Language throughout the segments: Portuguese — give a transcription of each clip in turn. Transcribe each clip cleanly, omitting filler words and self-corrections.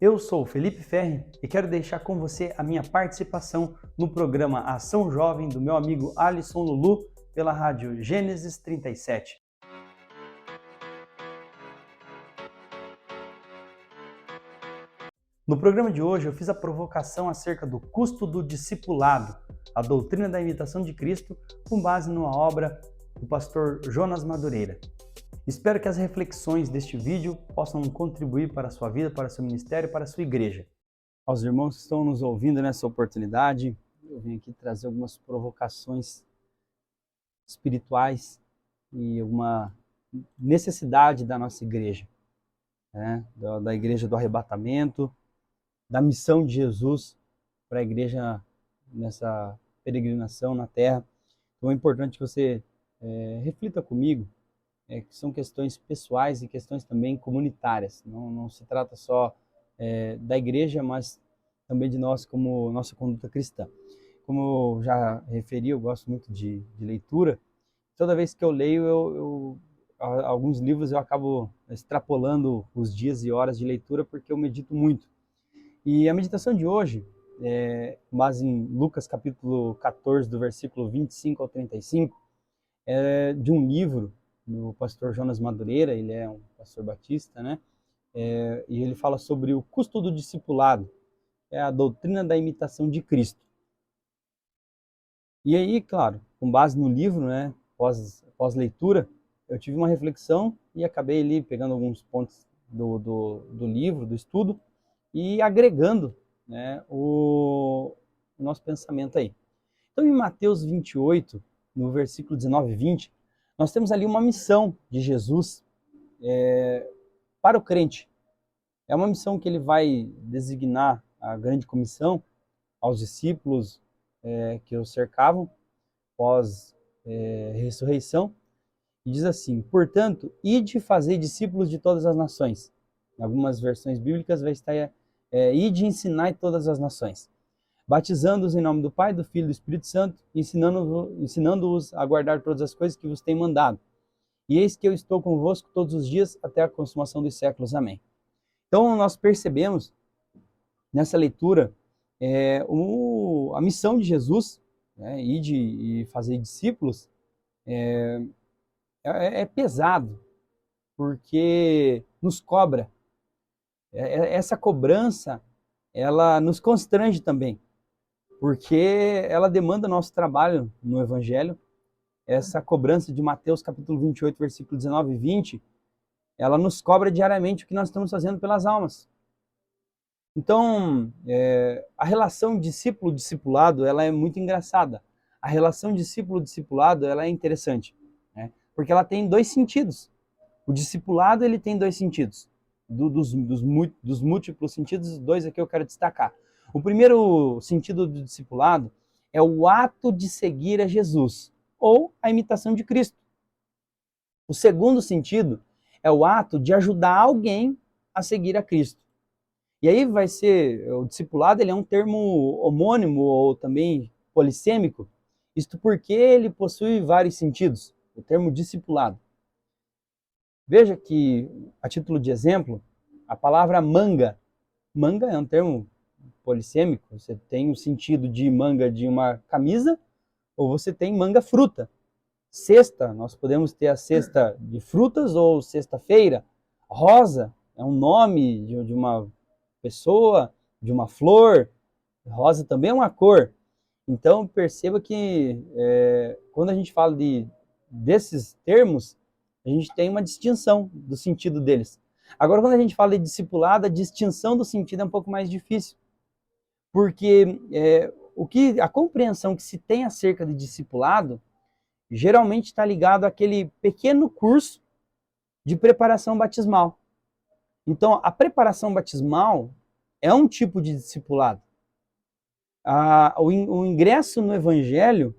Eu sou o Felipe Ferri e quero deixar com você a minha participação no programa Ação Jovem do meu amigo Alisson Lulu pela rádio Gênesis 37. No programa de hoje eu fiz a provocação acerca do custo do discipulado, a doutrina da imitação de Cristo, com base numa obra do pastor Jonas Madureira. Espero que as reflexões deste vídeo possam contribuir para a sua vida, para o seu ministério e para a sua igreja. Aos irmãos que estão nos ouvindo nessa oportunidade, eu venho aqui trazer algumas provocações espirituais e alguma necessidade da nossa igreja, né? Da igreja do arrebatamento, da missão de Jesus para a igreja nessa peregrinação na terra. Então é importante que você reflita comigo, que são questões pessoais e questões também comunitárias. Não se trata só da igreja, mas também de nós como nossa conduta cristã. Como eu já referi, eu gosto muito de leitura. Toda vez que eu leio, alguns livros eu acabo extrapolando os dias e horas de leitura porque eu medito muito. E a meditação de hoje, com base em Lucas capítulo 14, do versículo 25 ao 35, é de um livro do pastor Jonas Madureira. Ele é um pastor batista, né? E ele fala sobre o custo do discipulado, é a doutrina da imitação de Cristo. E aí, claro, com base no livro, né, pós-leitura, eu tive uma reflexão e acabei ali pegando alguns pontos do livro, do estudo, e agregando, né, o nosso pensamento aí. Então, em Mateus 28, no versículo 19 e 20, nós temos ali uma missão de Jesus para o crente. É uma missão que ele vai designar a grande comissão aos discípulos que o cercavam pós-ressurreição, e diz assim: portanto, ide fazer discípulos de todas as nações. Em algumas versões bíblicas vai estar ide ensinar todas as nações, batizando-os em nome do Pai, do Filho e do Espírito Santo, ensinando-os a guardar todas as coisas que vos tenho mandado. E eis que eu estou convosco todos os dias até a consumação dos séculos. Amém. Então nós percebemos nessa leitura a missão de Jesus, né, e fazer discípulos, é pesado, porque nos cobra. Essa cobrança, ela nos constrange também, porque ela demanda nosso trabalho no Evangelho. Essa cobrança de Mateus capítulo 28, versículo 19 e 20, ela nos cobra diariamente o que nós estamos fazendo pelas almas. Então, a relação discípulo-discipulado, ela é muito engraçada. A relação discípulo-discipulado, ela é interessante, né? Porque ela tem dois sentidos. O discipulado, ele tem dois sentidos. Dos múltiplos sentidos, dois aqui eu quero destacar. O primeiro sentido do discipulado é o ato de seguir a Jesus, ou a imitação de Cristo. O segundo sentido é o ato de ajudar alguém a seguir a Cristo. E aí vai ser, o discipulado, ele é um termo homônimo ou também polissêmico, isto porque ele possui vários sentidos, o termo discipulado. Veja que, a título de exemplo, a palavra manga é um termo polissêmico. Você tem o sentido de manga de uma camisa, ou você tem manga fruta. Cesta, nós podemos ter a cesta de frutas ou sexta-feira. Rosa é um nome de uma pessoa, de uma flor. Rosa também é uma cor. Então perceba que quando a gente fala desses termos, a gente tem uma distinção do sentido deles. Agora, quando a gente fala de discipulado, a distinção do sentido é um pouco mais difícil, porque a compreensão que se tem acerca de discipulado geralmente está ligado àquele pequeno curso de preparação batismal. Então, a preparação batismal é um tipo de discipulado. O ingresso no Evangelho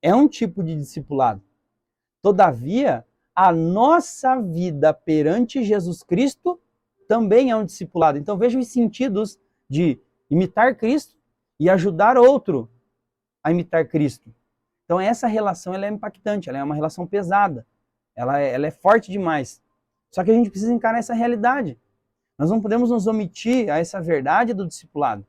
é um tipo de discipulado. Todavia, a nossa vida perante Jesus Cristo também é um discipulado. Então, veja os sentidos de imitar Cristo e ajudar outro a imitar Cristo. Então, essa relação, ela é impactante, ela é uma relação pesada, ela é forte demais. Só que a gente precisa encarar essa realidade. Nós não podemos nos omitir a essa verdade do discipulado.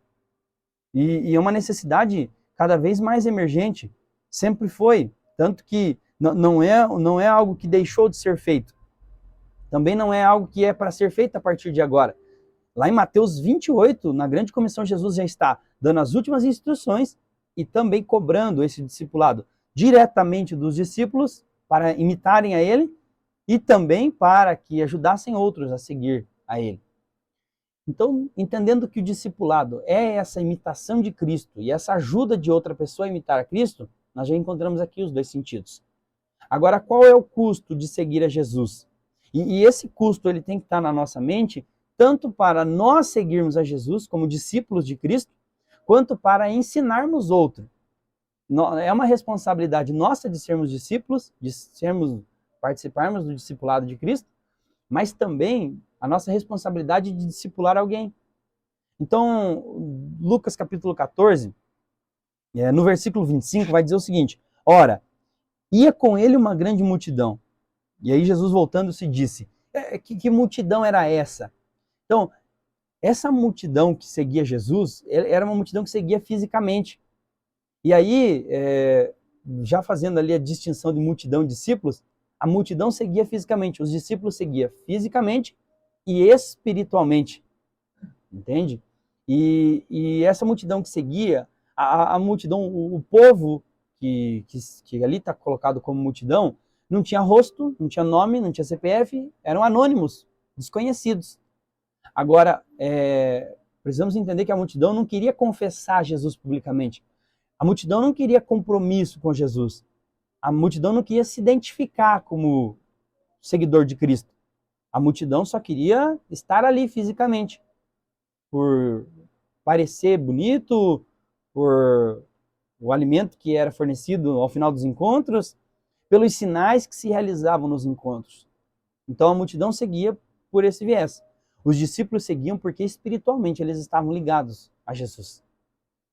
E é uma necessidade cada vez mais emergente. Sempre foi. Tanto que não é algo que deixou de ser feito. Também não é algo que é para ser feito a partir de agora. Lá em Mateus 28, na grande comissão, Jesus já está dando as últimas instruções e também cobrando esse discipulado diretamente dos discípulos para imitarem a ele e também para que ajudassem outros a seguir a ele. Então, entendendo que o discipulado é essa imitação de Cristo e essa ajuda de outra pessoa a imitar a Cristo, nós já encontramos aqui os dois sentidos. Agora, qual é o custo de seguir a Jesus? E esse custo ele tem que estar na nossa mente, tanto para nós seguirmos a Jesus como discípulos de Cristo, quanto para ensinarmos outro. É uma responsabilidade nossa de sermos discípulos, participarmos do discipulado de Cristo, mas também a nossa responsabilidade de discipular alguém. Então, Lucas capítulo 14, no versículo 25, vai dizer o seguinte: ora, ia com ele uma grande multidão. E aí Jesus voltando se disse, que multidão era essa? Então, essa multidão que seguia Jesus, era uma multidão que seguia fisicamente. E aí, já fazendo ali a distinção de multidão e discípulos, a multidão seguia fisicamente, os discípulos seguiam fisicamente e espiritualmente, entende? E essa multidão que seguia, a multidão, o povo que ali está colocado como multidão, não tinha rosto, não tinha nome, não tinha CPF, eram anônimos, desconhecidos. Agora, precisamos entender que a multidão não queria confessar Jesus publicamente. A multidão não queria compromisso com Jesus. A multidão não queria se identificar como seguidor de Cristo. A multidão só queria estar ali fisicamente, por parecer bonito, por o alimento que era fornecido ao final dos encontros, pelos sinais que se realizavam nos encontros. Então a multidão seguia por esse viés. Os discípulos seguiam porque espiritualmente eles estavam ligados a Jesus.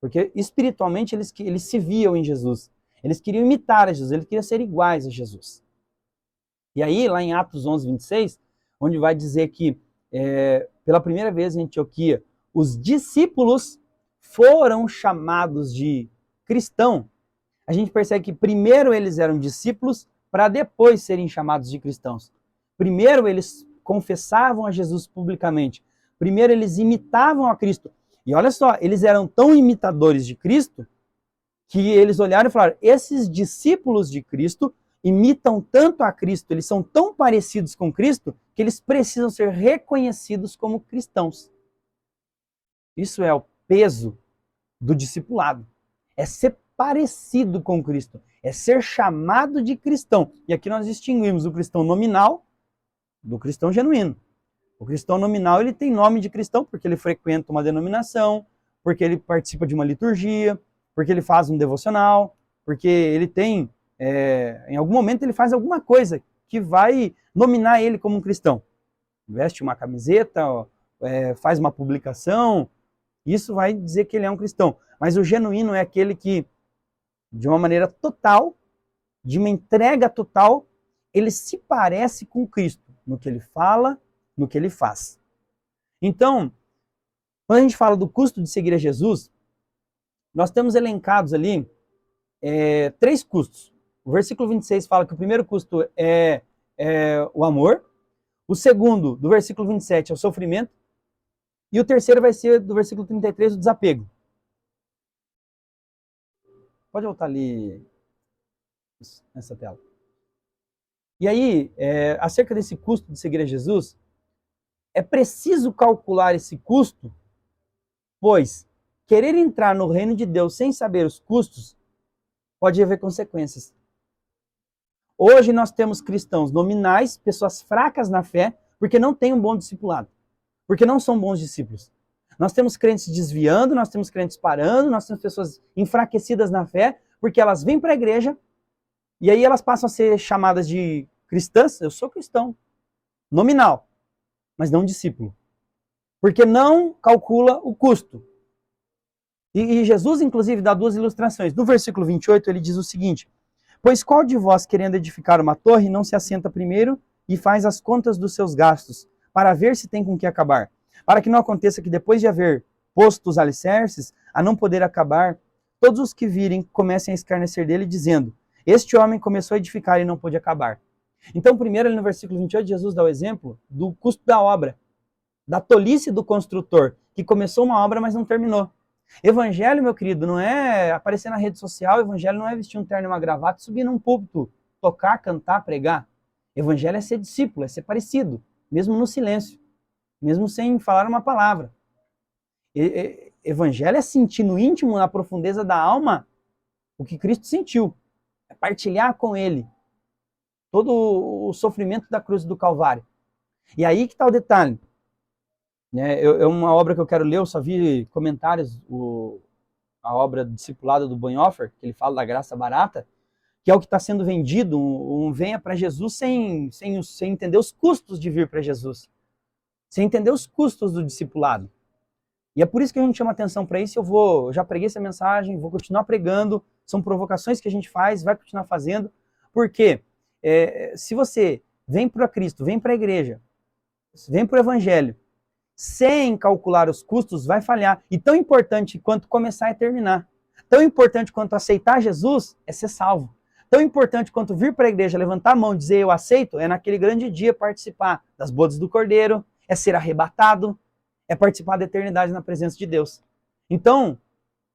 Porque espiritualmente eles se viam em Jesus. Eles queriam imitar a Jesus, eles queriam ser iguais a Jesus. E aí, lá em Atos 11, 26, onde vai dizer que, pela primeira vez em Antioquia, os discípulos foram chamados de cristão. A gente percebe que primeiro eles eram discípulos para depois serem chamados de cristãos. Primeiro eles confessavam a Jesus publicamente. Primeiro eles imitavam a Cristo. E olha só, eles eram tão imitadores de Cristo que eles olharam e falaram: esses discípulos de Cristo imitam tanto a Cristo, eles são tão parecidos com Cristo, que eles precisam ser reconhecidos como cristãos. Isso é o peso do discipulado. É ser parecido com Cristo, é ser chamado de cristão. E aqui nós distinguimos o cristão nominal do cristão genuíno. O cristão nominal ele tem nome de cristão porque ele frequenta uma denominação, porque ele participa de uma liturgia, porque ele faz um devocional, porque ele tem, em algum momento ele faz alguma coisa que vai nominar ele como um cristão. Veste uma camiseta, faz uma publicação, isso vai dizer que ele é um cristão. Mas o genuíno é aquele que, de uma maneira total, de uma entrega total, ele se parece com Cristo, no que ele fala, no que ele faz. Então, quando a gente fala do custo de seguir a Jesus, nós temos elencados ali 3 custos. O versículo 26 fala que o primeiro custo é o amor, o segundo, do versículo 27, é o sofrimento, e o terceiro vai ser, do versículo 33, o desapego. Pode voltar ali nessa tela. E aí, acerca desse custo de seguir a Jesus, é preciso calcular esse custo, pois querer entrar no reino de Deus sem saber os custos pode haver consequências. Hoje nós temos cristãos nominais, pessoas fracas na fé, porque não têm um bom discipulado, porque não são bons discípulos. Nós temos crentes desviando, nós temos crentes parando, nós temos pessoas enfraquecidas na fé, porque elas vêm para a igreja e aí elas passam a ser chamadas de cristãs. Eu sou cristão, nominal, mas não discípulo, porque não calcula o custo. E Jesus, inclusive, dá 2 ilustrações. No versículo 28, ele diz o seguinte: pois qual de vós, querendo edificar uma torre, não se assenta primeiro e faz as contas dos seus gastos, para ver se tem com que acabar? para que não aconteça que depois de haver posto os alicerces, a não poder acabar, todos os que virem comecem a escarnecer dele, dizendo, este homem começou a edificar e não pôde acabar. Então, primeiro, ali no versículo 28, Jesus dá o exemplo do custo da obra, da tolice do construtor, que começou uma obra, mas não terminou. Evangelho, meu querido, não é aparecer na rede social, evangelho não é vestir um terno e uma gravata, subir num púlpito, tocar, cantar, pregar. Evangelho é ser discípulo, é ser parecido, mesmo no silêncio, mesmo sem falar uma palavra. Evangelho é sentir no íntimo, na profundeza da alma, o que Cristo sentiu. É partilhar com ele todo o sofrimento da cruz do Calvário. E aí que está o detalhe. É uma obra que eu quero ler, eu só vi comentários, a obra Discipulado do Bonhoeffer, que ele fala da graça barata, que é o que está sendo vendido, venha para Jesus sem entender os custos de vir para Jesus, sem entender os custos do discipulado. E é por isso que a gente chama atenção para isso. Eu já preguei essa mensagem, vou continuar pregando, são provocações que a gente faz, vai continuar fazendo, porque se você vem para Cristo, vem para a igreja, vem para o Evangelho, sem calcular os custos, vai falhar. E tão importante quanto começar é terminar. Tão importante quanto aceitar Jesus é ser salvo. Tão importante quanto vir para a igreja, levantar a mão e dizer eu aceito, é naquele grande dia participar das bodas do Cordeiro, é ser arrebatado, é participar da eternidade na presença de Deus. Então,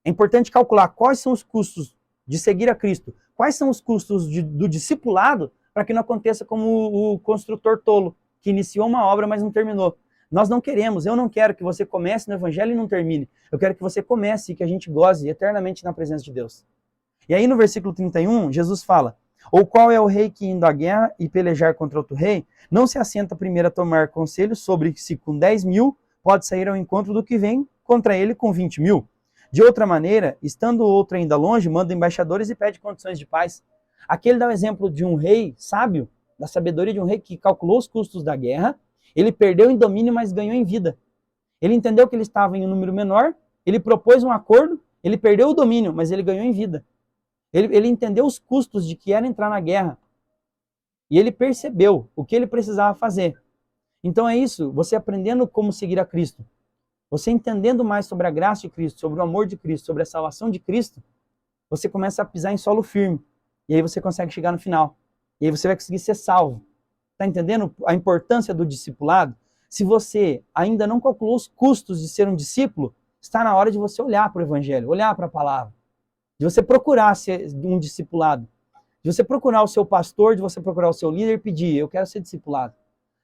é importante calcular quais são os custos de seguir a Cristo, quais são os custos do discipulado, para que não aconteça como o construtor tolo, que iniciou uma obra, mas não terminou. Nós não queremos, eu não quero que você comece no Evangelho e não termine. Eu quero que você comece e que a gente goze eternamente na presença de Deus. E aí no versículo 31, Jesus fala, ou qual é o rei que indo à guerra e pelejar contra outro rei, não se assenta primeiro a tomar conselho sobre se com 10.000 pode sair ao encontro do que vem contra ele com 20.000. De outra maneira, estando outro ainda longe, manda embaixadores e pede condições de paz. Aqui ele dá o exemplo de um rei sábio, da sabedoria de um rei que calculou os custos da guerra. Ele perdeu em domínio, mas ganhou em vida. Ele entendeu que ele estava em um número menor, ele propôs um acordo, ele perdeu o domínio, mas ele ganhou em vida. Ele entendeu os custos de que era entrar na guerra. E ele percebeu o que ele precisava fazer. Então é isso, você aprendendo como seguir a Cristo, você entendendo mais sobre a graça de Cristo, sobre o amor de Cristo, sobre a salvação de Cristo, você começa a pisar em solo firme. E aí você consegue chegar no final. E aí você vai conseguir ser salvo. Está entendendo a importância do discipulado? Se você ainda não calculou os custos de ser um discípulo, está na hora de você olhar para o Evangelho, olhar para a palavra, de você procurar ser um discipulado, de você procurar o seu pastor, de você procurar o seu líder e pedir, eu quero ser discipulado,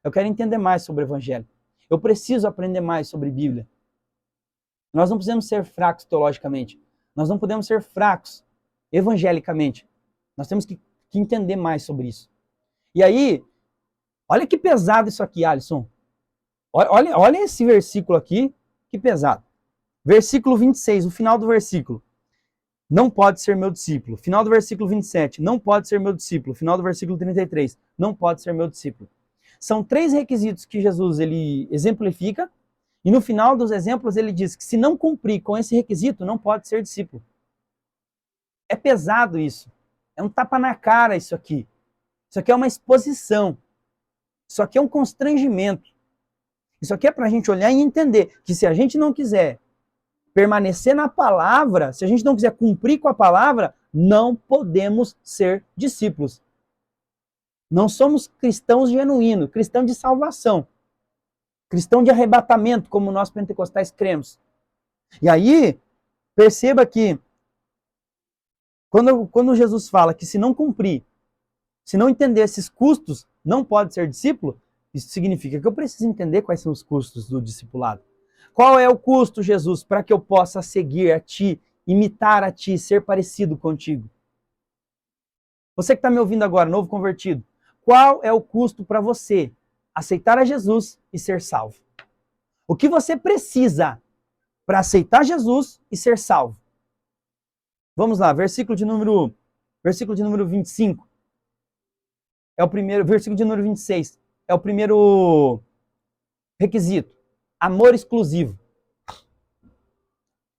eu quero entender mais sobre o Evangelho, eu preciso aprender mais sobre Bíblia. Nós não podemos ser fracos teologicamente, nós não podemos ser fracos evangelicamente, nós temos que entender mais sobre isso. E aí, olha que pesado isso aqui, Alisson. Olha esse versículo aqui, que pesado. Versículo 26, o final do versículo. Não pode ser meu discípulo. Final do versículo 27, não pode ser meu discípulo. Final do versículo 33, não pode ser meu discípulo. São 3 requisitos que Jesus ele exemplifica, e no final dos exemplos ele diz que se não cumprir com esse requisito, não pode ser discípulo. É pesado isso. É um tapa na cara isso aqui. Isso aqui é uma exposição. Isso aqui é um constrangimento. Isso aqui é para a gente olhar e entender que se a gente não quiser permanecer na palavra, se a gente não quiser cumprir com a palavra, não podemos ser discípulos. Não somos cristãos genuínos, cristão de salvação, cristão de arrebatamento, como nós pentecostais cremos. E aí, perceba que quando Jesus fala que se não cumprir, se não entender esses custos, não pode ser discípulo, isso significa que eu preciso entender quais são os custos do discipulado. Qual é o custo, Jesus, para que eu possa seguir a Ti, imitar a Ti, ser parecido contigo? Você que está me ouvindo agora, novo convertido, qual é o custo para você aceitar a Jesus e ser salvo? O que você precisa para aceitar Jesus e ser salvo? Vamos lá, versículo de número 25. É o primeiro, versículo de número 26. É o primeiro requisito. Amor exclusivo.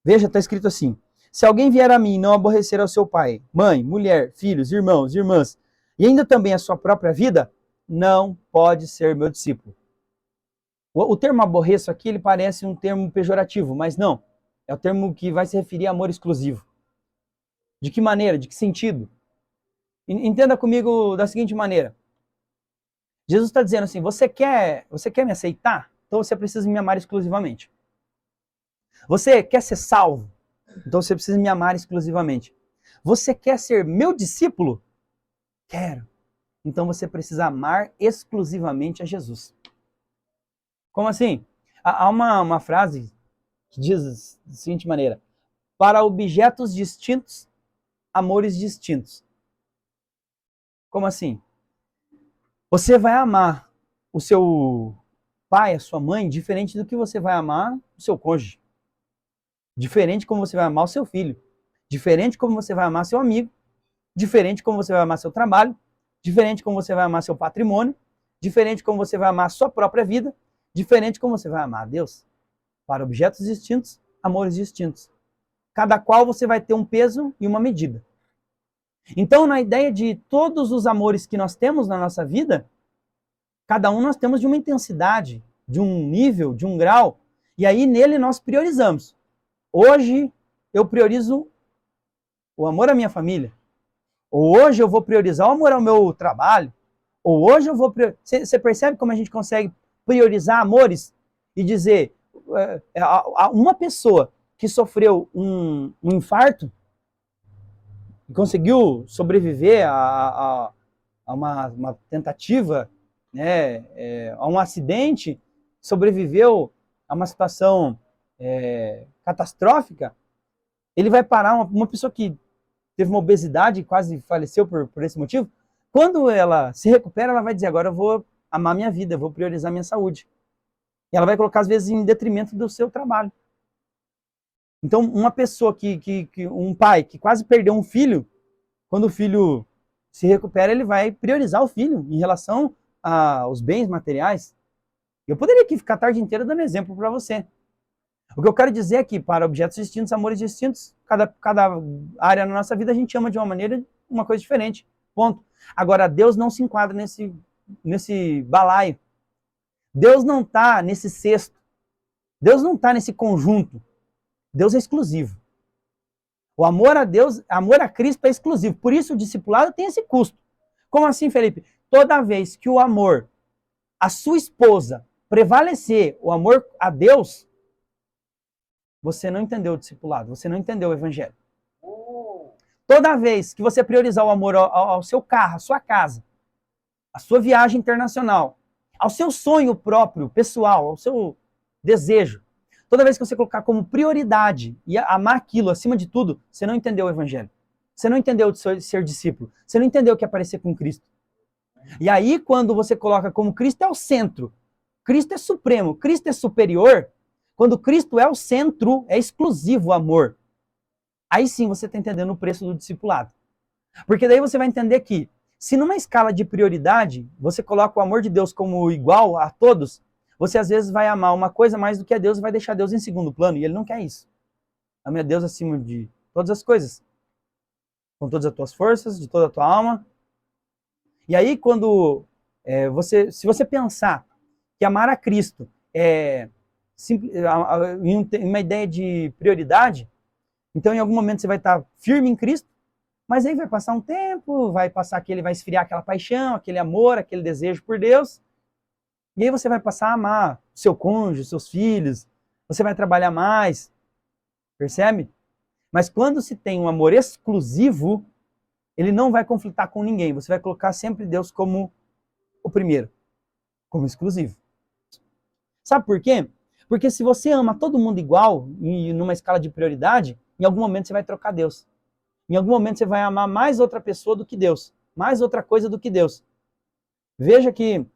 Veja, está escrito assim. Se alguém vier a mim e não aborrecer ao seu pai, mãe, mulher, filhos, irmãos, irmãs, e ainda também a sua própria vida, não pode ser meu discípulo. O termo aborreço aqui, ele parece um termo pejorativo, mas não. É o termo que vai se referir a amor exclusivo. De que maneira? De que sentido? Entenda comigo da seguinte maneira. Jesus está dizendo assim, você quer me aceitar? Então você precisa me amar exclusivamente. Você quer ser salvo? Então você precisa me amar exclusivamente. Você quer ser meu discípulo? Quero. Então você precisa amar exclusivamente a Jesus. Como assim? Há uma frase que diz da seguinte maneira: para objetos distintos, amores distintos. Como assim? Você vai amar o seu pai, a sua mãe, diferente do que você vai amar o seu cônjuge. Diferente como você vai amar o seu filho. Diferente como você vai amar seu amigo. Diferente como você vai amar seu trabalho. Diferente como você vai amar seu patrimônio. Diferente como você vai amar a sua própria vida. Diferente como você vai amar a Deus. Para objetos distintos, amores distintos. Cada qual você vai ter um peso e uma medida. Então, na ideia de todos os amores que nós temos na nossa vida, cada um nós temos de uma intensidade, de um nível, de um grau, e aí nele nós priorizamos. Hoje eu priorizo o amor à minha família. Ou hoje eu vou priorizar o amor ao meu trabalho. Ou hoje eu vou priorizar... Você percebe como a gente consegue priorizar amores e dizer uma pessoa que sofreu um infarto e conseguiu sobreviver a uma tentativa, né, a um acidente, sobreviveu a uma situação catastrófica, ele vai parar, uma pessoa que teve uma obesidade e quase faleceu por esse motivo, quando ela se recupera, ela vai dizer, agora eu vou amar minha vida, eu vou priorizar minha saúde. E ela vai colocar, às vezes, em detrimento do seu trabalho. Então, uma pessoa um pai que quase perdeu um filho, quando o filho se recupera, ele vai priorizar o filho em relação aos bens materiais. Eu poderia aqui ficar a tarde inteira dando exemplo para você. O que eu quero dizer é que, para objetos distintos, amores distintos, cada área na nossa vida a gente ama de uma maneira, uma coisa diferente. Ponto. Agora, Deus não se enquadra nesse balaio. Deus não está nesse cesto. Deus não está nesse conjunto. Deus é exclusivo. O amor a Deus, amor a Cristo é exclusivo. Por isso o discipulado tem esse custo. Como assim, Felipe? Toda vez que o amor à sua esposa prevalecer, o amor a Deus, você não entendeu o discipulado, você não entendeu o evangelho. Toda vez que você priorizar o amor ao seu carro, à sua casa, à sua viagem internacional, ao seu sonho próprio, pessoal, ao seu desejo, toda vez que você colocar como prioridade e amar aquilo acima de tudo, você não entendeu o evangelho. Você não entendeu de ser discípulo. Você não entendeu o que é parecer com Cristo. E aí, quando você coloca como Cristo é o centro, Cristo é supremo, Cristo é superior, quando Cristo é o centro, é exclusivo o amor. Aí sim você está entendendo o preço do discipulado. Porque daí você vai entender que, se numa escala de prioridade, você coloca o amor de Deus como igual a todos, você às vezes vai amar uma coisa mais do que a Deus e vai deixar Deus em segundo plano, e Ele não quer isso. Ame a Deus acima de todas as coisas. Com todas as tuas forças, de toda a tua alma. E aí, quando se você pensar que amar a Cristo é uma ideia de prioridade, então em algum momento você vai estar firme em Cristo, mas aí vai passar um tempo, vai esfriar aquela paixão, aquele amor, aquele desejo por Deus, e aí você vai passar a amar o seu cônjuge, seus filhos, você vai trabalhar mais, percebe? Mas quando se tem um amor exclusivo, ele não vai conflitar com ninguém, você vai colocar sempre Deus como o primeiro, como exclusivo. Sabe por quê? Porque se você ama todo mundo igual, e numa escala de prioridade, em algum momento você vai trocar Deus. Em algum momento você vai amar mais outra pessoa do que Deus, mais outra coisa do que Deus. Veja que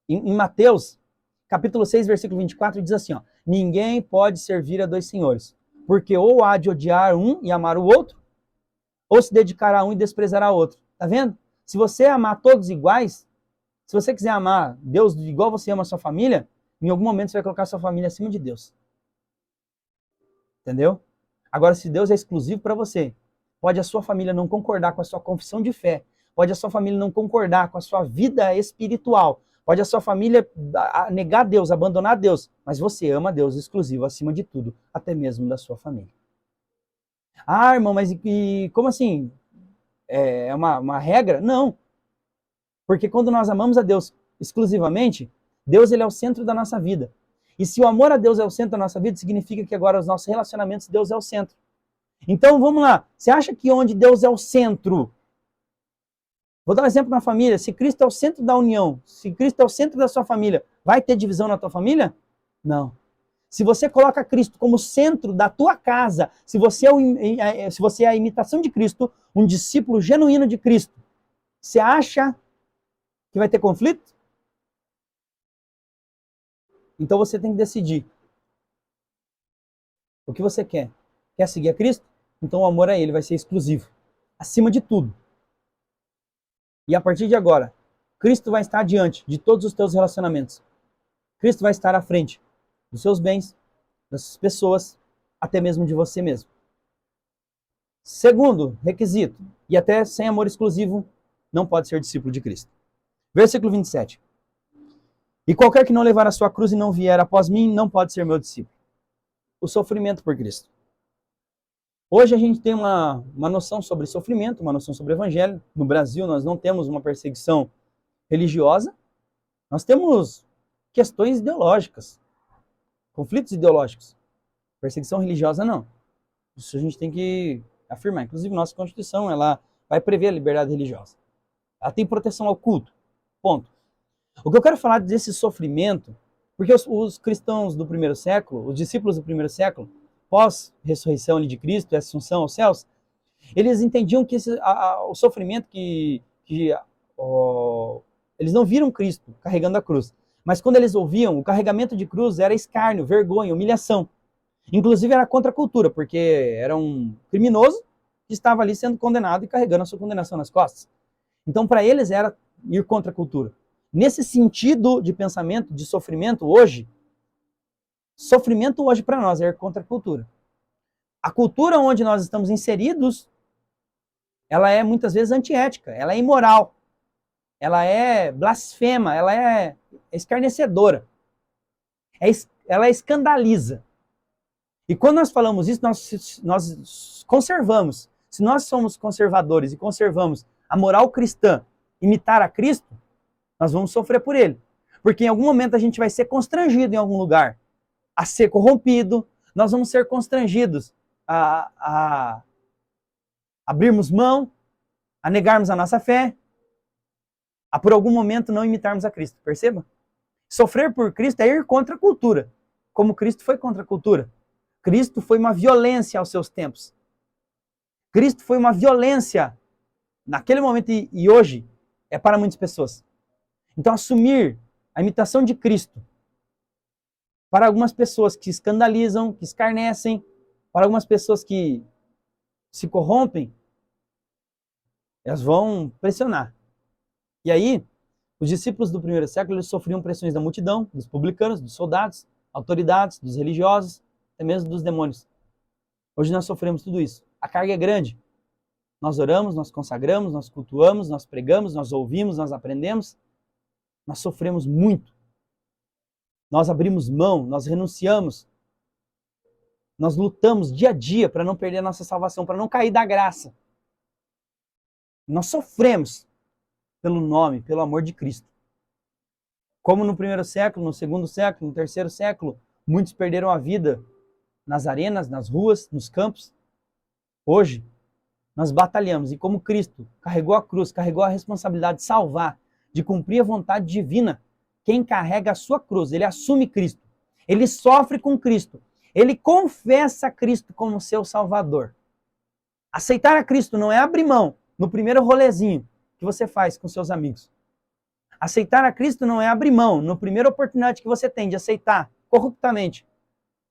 em Mateus, capítulo 6, versículo 24, diz assim, ó, ninguém pode servir a dois senhores, porque ou há de odiar um e amar o outro, ou se dedicar a um e desprezar a outro. Tá vendo? Se você amar todos iguais, se você quiser amar Deus igual você ama a sua família, em algum momento você vai colocar a sua família acima de Deus. Entendeu? Agora, se Deus é exclusivo para você, pode a sua família não concordar com a sua confissão de fé, pode a sua família não concordar com a sua vida espiritual, Pode a sua família negar Deus, abandonar Deus, mas você ama Deus exclusivo acima de tudo, até mesmo da sua família. Ah, irmão, mas como assim? É uma regra? Não. Porque quando nós amamos a Deus exclusivamente, Deus ele é o centro da nossa vida. E se o amor a Deus é o centro da nossa vida, significa que agora os nossos relacionamentos, Deus é o centro. Então vamos lá. Você acha que onde Deus é o centro? Vou dar um exemplo na família. Se Cristo é o centro da união, se Cristo é o centro da sua família, vai ter divisão na tua família? Não. Se você coloca Cristo como centro da tua casa, se você é a imitação de Cristo, um discípulo genuíno de Cristo, você acha que vai ter conflito? Então você tem que decidir o que você quer. Quer seguir a Cristo? Então o amor a Ele vai ser exclusivo, acima de tudo. E a partir de agora, Cristo vai estar diante de todos os teus relacionamentos. Cristo vai estar à frente dos seus bens, das pessoas, até mesmo de você mesmo. Segundo requisito, e até sem amor exclusivo, não pode ser discípulo de Cristo. Versículo 27. E qualquer que não levar a sua cruz e não vier após mim, não pode ser meu discípulo. O sofrimento por Cristo. Hoje a gente tem uma noção sobre sofrimento, uma noção sobre evangelho. No Brasil nós não temos uma perseguição religiosa, nós temos questões ideológicas, conflitos ideológicos. Perseguição religiosa não. Isso a gente tem que afirmar. Inclusive nossa Constituição, ela vai prever a liberdade religiosa. Ela tem proteção ao culto. Ponto. O que eu quero falar desse sofrimento, porque os cristãos do primeiro século, os discípulos do primeiro século, pós-ressurreição de Cristo e assunção aos céus, eles entendiam que o sofrimento eles não viram Cristo carregando a cruz. Mas quando eles ouviam, o carregamento de cruz era escárnio, vergonha, humilhação. Inclusive era contra a cultura, porque era um criminoso que estava ali sendo condenado e carregando a sua condenação nas costas. Então para eles era ir contra a cultura. Nesse sentido de pensamento, de sofrimento hoje para nós é ir contra a cultura. A cultura onde nós estamos inseridos, ela é muitas vezes antiética, ela é imoral, ela é blasfema, ela é escarnecedora, ela escandaliza. E quando nós falamos isso, nós conservamos. Se nós somos conservadores e conservamos a moral cristã, imitar a Cristo, nós vamos sofrer por ele. Porque em algum momento a gente vai ser constrangido em algum lugar a ser corrompido, nós vamos ser constrangidos a abrirmos mão, a negarmos a nossa fé, a por algum momento não imitarmos a Cristo. Perceba? Sofrer por Cristo é ir contra a cultura, como Cristo foi contra a cultura. Cristo foi uma violência aos seus tempos. Cristo foi uma violência naquele momento e hoje é para muitas pessoas. Então assumir a imitação de Cristo para algumas pessoas que escandalizam, que escarnecem, para algumas pessoas que se corrompem, elas vão pressionar. E aí, os discípulos do primeiro século eles sofriam pressões da multidão, dos publicanos, dos soldados, autoridades, dos religiosos, até mesmo dos demônios. Hoje nós sofremos tudo isso. A carga é grande. Nós oramos, nós consagramos, nós cultuamos, nós pregamos, nós ouvimos, nós aprendemos. Nós sofremos muito. Nós abrimos mão, nós renunciamos. Nós lutamos dia a dia para não perder a nossa salvação, para não cair da graça. Nós sofremos pelo nome, pelo amor de Cristo. Como no primeiro século, no segundo século, no terceiro século, muitos perderam a vida nas arenas, nas ruas, nos campos. Hoje, nós batalhamos. E como Cristo carregou a cruz, carregou a responsabilidade de salvar, de cumprir a vontade divina, quem carrega a sua cruz, ele assume Cristo. Ele sofre com Cristo. Ele confessa Cristo como seu Salvador. Aceitar a Cristo não é abrir mão no primeiro rolezinho que você faz com seus amigos. Aceitar a Cristo não é abrir mão na primeira oportunidade que você tem de aceitar corruptamente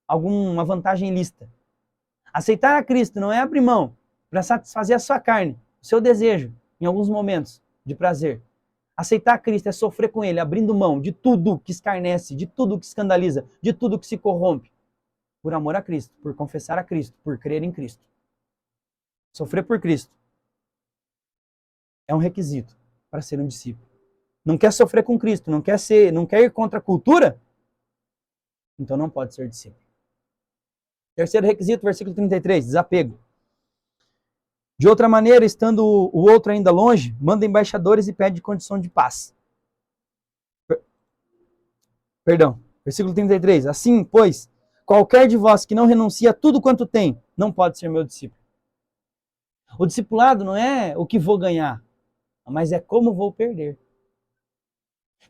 alguma vantagem ilícita. Aceitar a Cristo não é abrir mão para satisfazer a sua carne, o seu desejo, em alguns momentos de prazer. Aceitar a Cristo é sofrer com Ele, abrindo mão de tudo que escarnece, de tudo que escandaliza, de tudo que se corrompe, por amor a Cristo, por confessar a Cristo, por crer em Cristo. Sofrer por Cristo é um requisito para ser um discípulo. não quer sofrer com Cristo, não quer ir contra a cultura, então não pode ser discípulo. Terceiro requisito, versículo 33, desapego. De outra maneira, estando o outro ainda longe, manda embaixadores e pede condição de paz. Perdão, versículo 33. Assim, pois, qualquer de vós que não renuncia a tudo quanto tem, não pode ser meu discípulo. O discipulado não é o que vou ganhar, mas é como vou perder.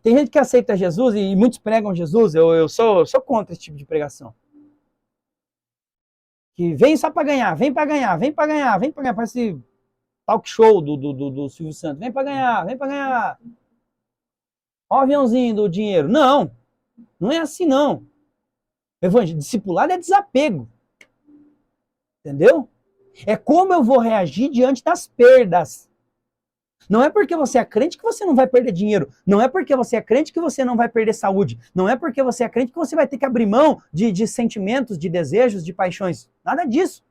Tem gente que aceita Jesus e muitos pregam Jesus, eu sou contra esse tipo de pregação. Que vem só para ganhar, vem para ganhar, vem para ganhar, vem para ganhar. Parece talk show do Silvio Santos. Vem para ganhar, vem para ganhar. Olha o aviãozinho do dinheiro. Não, não é assim não. Discipulado é desapego. Entendeu? É como eu vou reagir diante das perdas. Não é porque você é crente que você não vai perder dinheiro. Não é porque você é crente que você não vai perder saúde. Não é porque você é crente que você vai ter que abrir mão de sentimentos, de desejos, de paixões. Nada disso.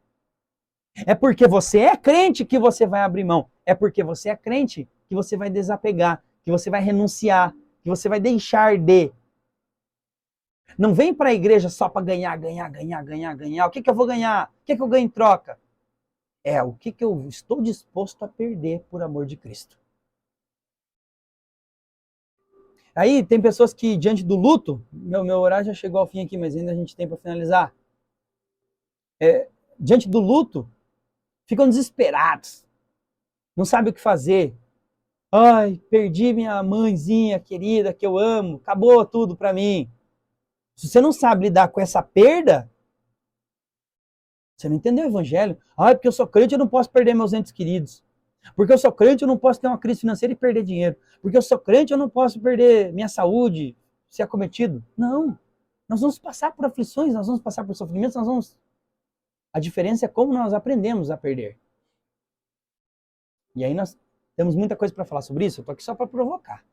É porque você é crente que você vai abrir mão. É porque você é crente que você vai desapegar, que você vai renunciar, que você vai deixar de. Não vem para a igreja só para ganhar. O que eu vou ganhar? O que eu ganho em troca? É o que eu estou disposto a perder por amor de Cristo. Aí tem pessoas que, diante do luto, meu horário já chegou ao fim aqui, mas ainda a gente tem para finalizar. Diante do luto, ficam desesperados. Não sabem o que fazer. Ai, perdi minha mãezinha querida, que eu amo, acabou tudo para mim. Se você não sabe lidar com essa perda, você não entendeu o evangelho. Ai, porque eu sou crente, eu não posso perder meus entes queridos. Porque eu sou crente, eu não posso ter uma crise financeira e perder dinheiro. Porque eu sou crente, eu não posso perder minha saúde, ser acometido. Não. Nós vamos passar por aflições, nós vamos passar por sofrimentos, A diferença é como nós aprendemos a perder. E aí nós temos muita coisa para falar sobre isso, eu tô aqui só para provocar.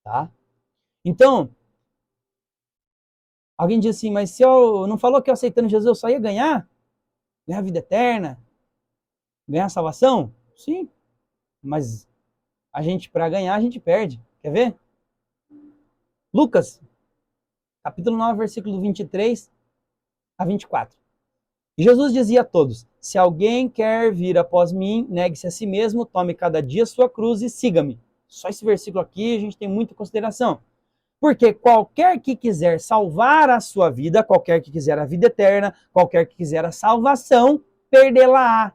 Tá? Então, alguém diz assim, mas se eu não falou que eu aceitando Jesus eu só ia ganhar a vida eterna, ganhar a salvação? Sim, mas para ganhar, a gente perde. Quer ver? Lucas, capítulo 9, versículo 23 a 24. E Jesus dizia a todos, se alguém quer vir após mim, negue-se a si mesmo, tome cada dia sua cruz e siga-me. Só esse versículo aqui a gente tem muita consideração. Porque qualquer que quiser salvar a sua vida, qualquer que quiser a vida eterna, qualquer que quiser a salvação, perdê-la-á.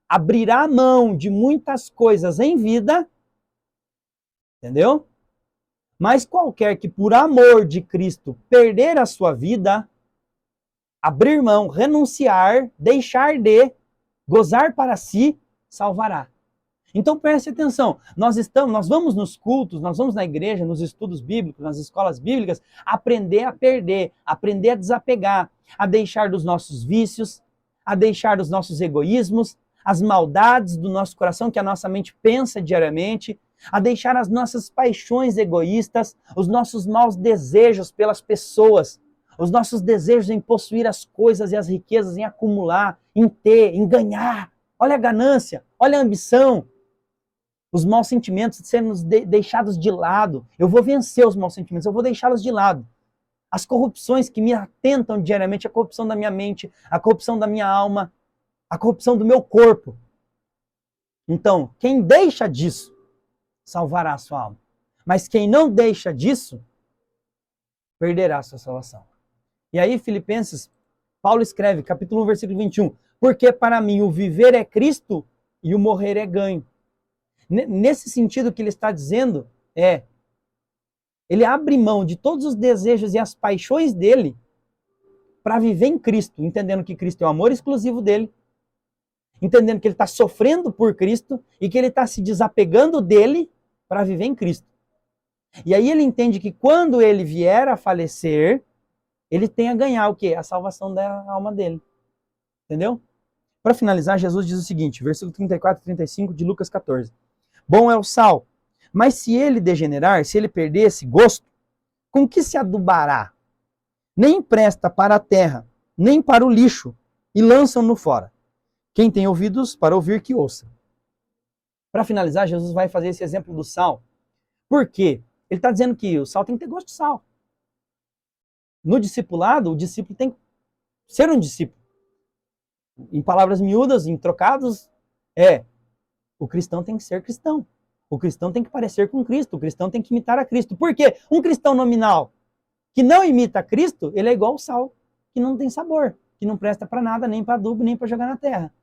Abrirá mão de muitas coisas em vida, entendeu? Mas qualquer que por amor de Cristo perder a sua vida, abrir mão, renunciar, deixar de, gozar para si, salvará. Então preste atenção, nós vamos nos cultos, nós vamos na igreja, nos estudos bíblicos, nas escolas bíblicas, aprender a perder, aprender a desapegar, a deixar dos nossos vícios, a deixar dos nossos egoísmos, as maldades do nosso coração que a nossa mente pensa diariamente, a deixar as nossas paixões egoístas, os nossos maus desejos pelas pessoas, os nossos desejos em possuir as coisas e as riquezas, em acumular, em ter, em ganhar. Olha a ganância, olha a ambição. Os maus sentimentos sendo deixados de lado. Eu vou vencer os maus sentimentos, eu vou deixá-los de lado. As corrupções que me atentam diariamente, a corrupção da minha mente, a corrupção da minha alma, a corrupção do meu corpo. Então, quem deixa disso, salvará a sua alma. Mas quem não deixa disso, perderá a sua salvação. E aí, Filipenses, Paulo escreve, capítulo 1, versículo 21, porque para mim o viver é Cristo e o morrer é ganho. Nesse sentido que ele está dizendo, ele abre mão de todos os desejos e as paixões dele para viver em Cristo, entendendo que Cristo é o amor exclusivo dele, entendendo que ele está sofrendo por Cristo e que ele está se desapegando dele para viver em Cristo. E aí ele entende que quando ele vier a falecer, ele tem a ganhar o quê? A salvação da alma dele. Entendeu? Para finalizar, Jesus diz o seguinte, versículo 34 e 35 de Lucas 14. Bom é o sal, mas se ele degenerar, se ele perder esse gosto, com que se adubará? Nem presta para a terra, nem para o lixo, e lançam-no fora. Quem tem ouvidos para ouvir, que ouça. Para finalizar, Jesus vai fazer esse exemplo do sal, Por quê? Ele está dizendo que o sal tem que ter gosto de sal. No discipulado, o discípulo tem que ser um discípulo. Em palavras miúdas, em trocados, o cristão tem que ser cristão. O cristão tem que parecer com Cristo. O cristão tem que imitar a Cristo. Por quê? Um cristão nominal que não imita a Cristo, ele é igual ao sal, que não tem sabor, que não presta para nada, nem para adubo, nem para jogar na terra.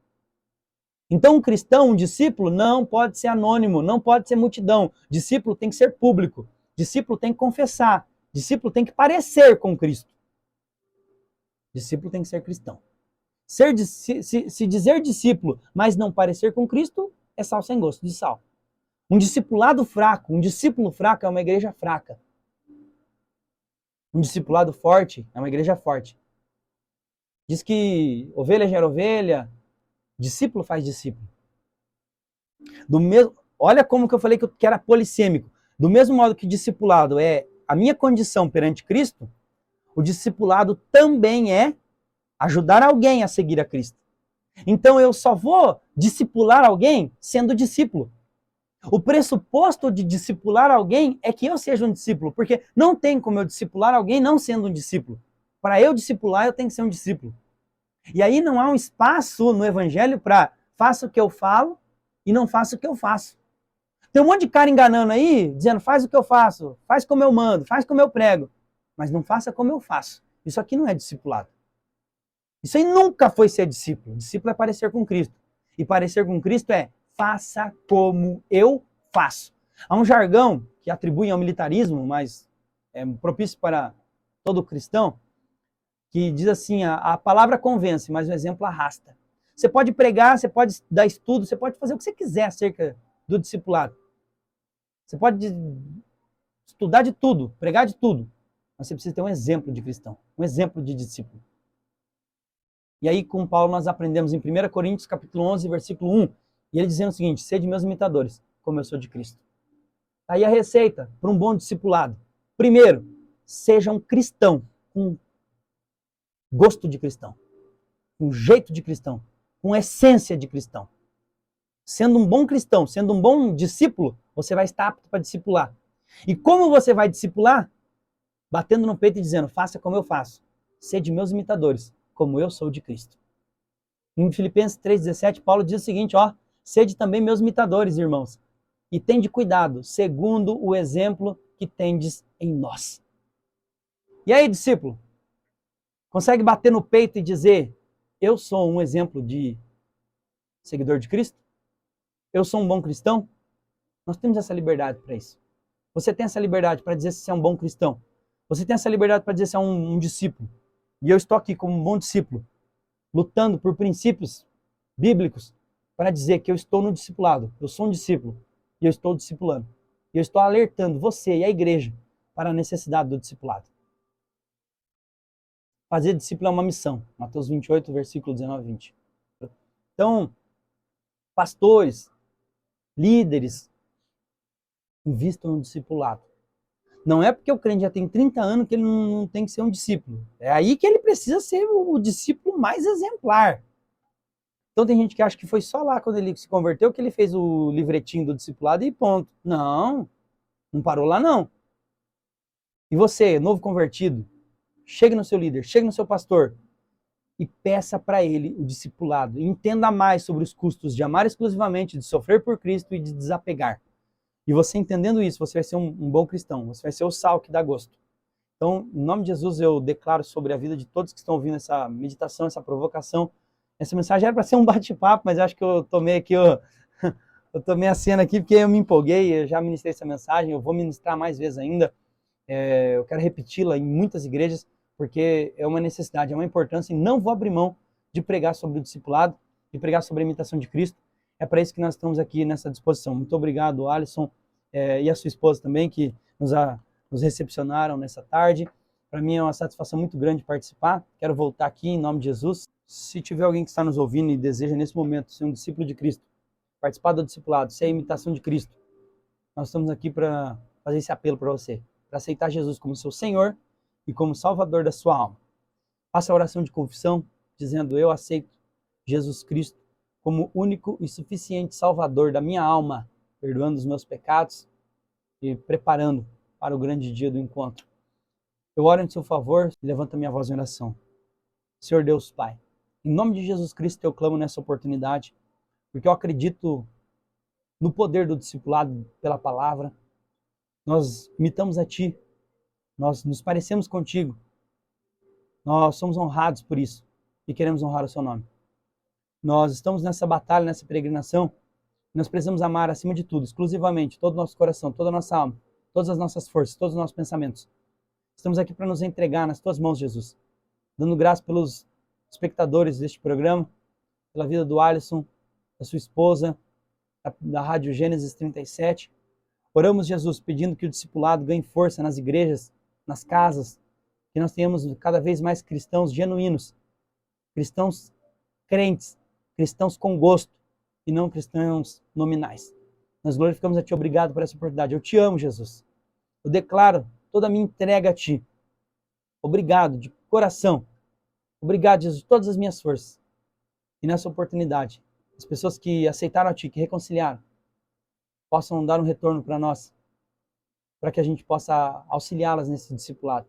Então, um cristão, um discípulo, não pode ser anônimo, não pode ser multidão. Discípulo tem que ser público. Discípulo tem que confessar. Discípulo tem que parecer com Cristo. Discípulo tem que ser cristão. Se dizer discípulo, mas não parecer com Cristo, é sal sem gosto de sal. Um discipulado fraco, um discípulo fraco é uma igreja fraca. Um discipulado forte é uma igreja forte. Diz que ovelha gera ovelha, discípulo faz discípulo. Olha como que eu falei que era polissêmico. Do mesmo modo que o discipulado é a minha condição perante Cristo, o discipulado também é ajudar alguém a seguir a Cristo. Então eu só vou discipular alguém sendo discípulo. O pressuposto de discipular alguém é que eu seja um discípulo, porque não tem como eu discipular alguém não sendo um discípulo. Para eu discipular, eu tenho que ser um discípulo. E aí não há um espaço no evangelho para faça o que eu falo e não faça o que eu faço. Tem um monte de cara enganando aí, dizendo faz o que eu faço, faz como eu mando, faz como eu prego, mas não faça como eu faço. Isso aqui não é discipulado. Isso aí nunca foi ser discípulo. Discípulo é parecer com Cristo. E parecer com Cristo é faça como eu faço. Há um jargão que atribuem ao militarismo, mas é propício para todo cristão, que diz assim, a palavra convence, mas o exemplo arrasta. Você pode pregar, você pode dar estudo, você pode fazer o que você quiser acerca do discipulado. Você pode estudar de tudo, pregar de tudo, mas você precisa ter um exemplo de cristão, um exemplo de discípulo. E aí com Paulo nós aprendemos em 1 Coríntios capítulo 11, versículo 1, e ele dizendo o seguinte, sede meus imitadores, como eu sou de Cristo. Aí a receita para um bom discipulado. Primeiro, seja um cristão, com gosto de cristão, com jeito de cristão, com essência de cristão. Sendo um bom cristão, sendo um bom discípulo, você vai estar apto para discipular. E como você vai discipular? Batendo no peito e dizendo, faça como eu faço. Sede meus imitadores, como eu sou de Cristo. Em Filipenses 3,17, Paulo diz o seguinte, sede também meus imitadores, irmãos, e tende cuidado, segundo o exemplo que tendes em nós. E aí, discípulo? Consegue bater no peito e dizer, eu sou um exemplo de seguidor de Cristo? Eu sou um bom cristão? Nós temos essa liberdade para isso. Você tem essa liberdade para dizer se você é um bom cristão. Você tem essa liberdade para dizer se é um discípulo. E eu estou aqui como um bom discípulo, lutando por princípios bíblicos para dizer que eu estou no discipulado. Eu sou um discípulo e eu estou discipulando. E eu estou alertando você e a igreja para a necessidade do discipulado. Fazer discípulo é uma missão. Mateus 28, versículo 19 e 20. Então, pastores, líderes, invistam no discipulado. Não é porque o crente já tem 30 anos que ele não tem que ser um discípulo. É aí que ele precisa ser o discípulo mais exemplar. Então tem gente que acha que foi só lá quando ele se converteu que ele fez o livretinho do discipulado e ponto. Não, não parou lá não. E você, novo convertido, chegue no seu líder, chegue no seu pastor e peça para ele o discipulado. Entenda mais sobre os custos de amar exclusivamente, de sofrer por Cristo e de desapegar. E você entendendo isso, você vai ser um bom cristão, você vai ser o sal que dá gosto. Então, em nome de Jesus, eu declaro sobre a vida de todos que estão ouvindo essa meditação, essa provocação. Essa mensagem era para ser um bate-papo, mas acho que eu tomei aqui, eu tomei a cena aqui porque eu me empolguei, eu já ministrei essa mensagem, eu vou ministrar mais vezes ainda. Eu quero repeti-la em muitas igrejas, porque é uma necessidade, é uma importância, e não vou abrir mão de pregar sobre o discipulado, de pregar sobre a imitação de Cristo. É para isso que nós estamos aqui nessa disposição. Muito obrigado, Alisson, e a sua esposa também, que nos recepcionaram nessa tarde. Para mim é uma satisfação muito grande participar. Quero voltar aqui em nome de Jesus. Se tiver alguém que está nos ouvindo e deseja nesse momento ser um discípulo de Cristo, participar do discipulado, ser a imitação de Cristo, nós estamos aqui para fazer esse apelo para você, para aceitar Jesus como seu Senhor e como Salvador da sua alma. Faça a oração de confissão, dizendo, eu aceito Jesus Cristo como único e suficiente Salvador da minha alma, perdoando os meus pecados, e preparando para o grande dia do encontro. Eu oro em seu favor e levanto a minha voz em oração. Senhor Deus Pai, em nome de Jesus Cristo eu clamo nessa oportunidade, porque eu acredito no poder do discipulado pela palavra. Nós imitamos a Ti, nós nos parecemos contigo, nós somos honrados por isso e queremos honrar o Seu nome. Nós estamos nessa batalha, nessa peregrinação, nós precisamos amar acima de tudo, exclusivamente, todo o nosso coração, toda a nossa alma, todas as nossas forças, todos os nossos pensamentos. Estamos aqui para nos entregar nas Tuas mãos, Jesus, dando graça pelos espectadores deste programa, pela vida do Alisson, da sua esposa, da Rádio Gênesis 37. Oramos, Jesus, pedindo que o discipulado ganhe força nas igrejas, nas casas, que nós tenhamos cada vez mais cristãos genuínos, cristãos crentes, cristãos com gosto e não cristãos nominais. Nós glorificamos a Ti, obrigado por essa oportunidade. Eu Te amo, Jesus. Eu declaro toda a minha entrega a Ti. Obrigado, de coração. Obrigado, Jesus, de todas as minhas forças. E nessa oportunidade, as pessoas que aceitaram a Ti, que reconciliaram, possam dar um retorno para nós, para que a gente possa auxiliá-las nesse discipulado.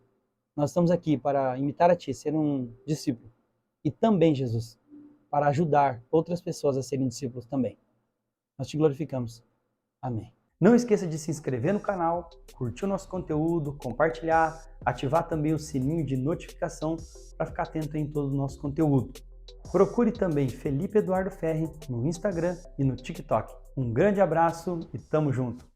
Nós estamos aqui para imitar a Ti, ser um discípulo. E também, Jesus, para ajudar outras pessoas a serem discípulos também. Nós Te glorificamos. Amém. Não esqueça de se inscrever no canal, curtir o nosso conteúdo, compartilhar, ativar também o sininho de notificação para ficar atento em todo o nosso conteúdo. Procure também Felipe Eduardo Ferri no Instagram e no TikTok. Um grande abraço e tamo junto!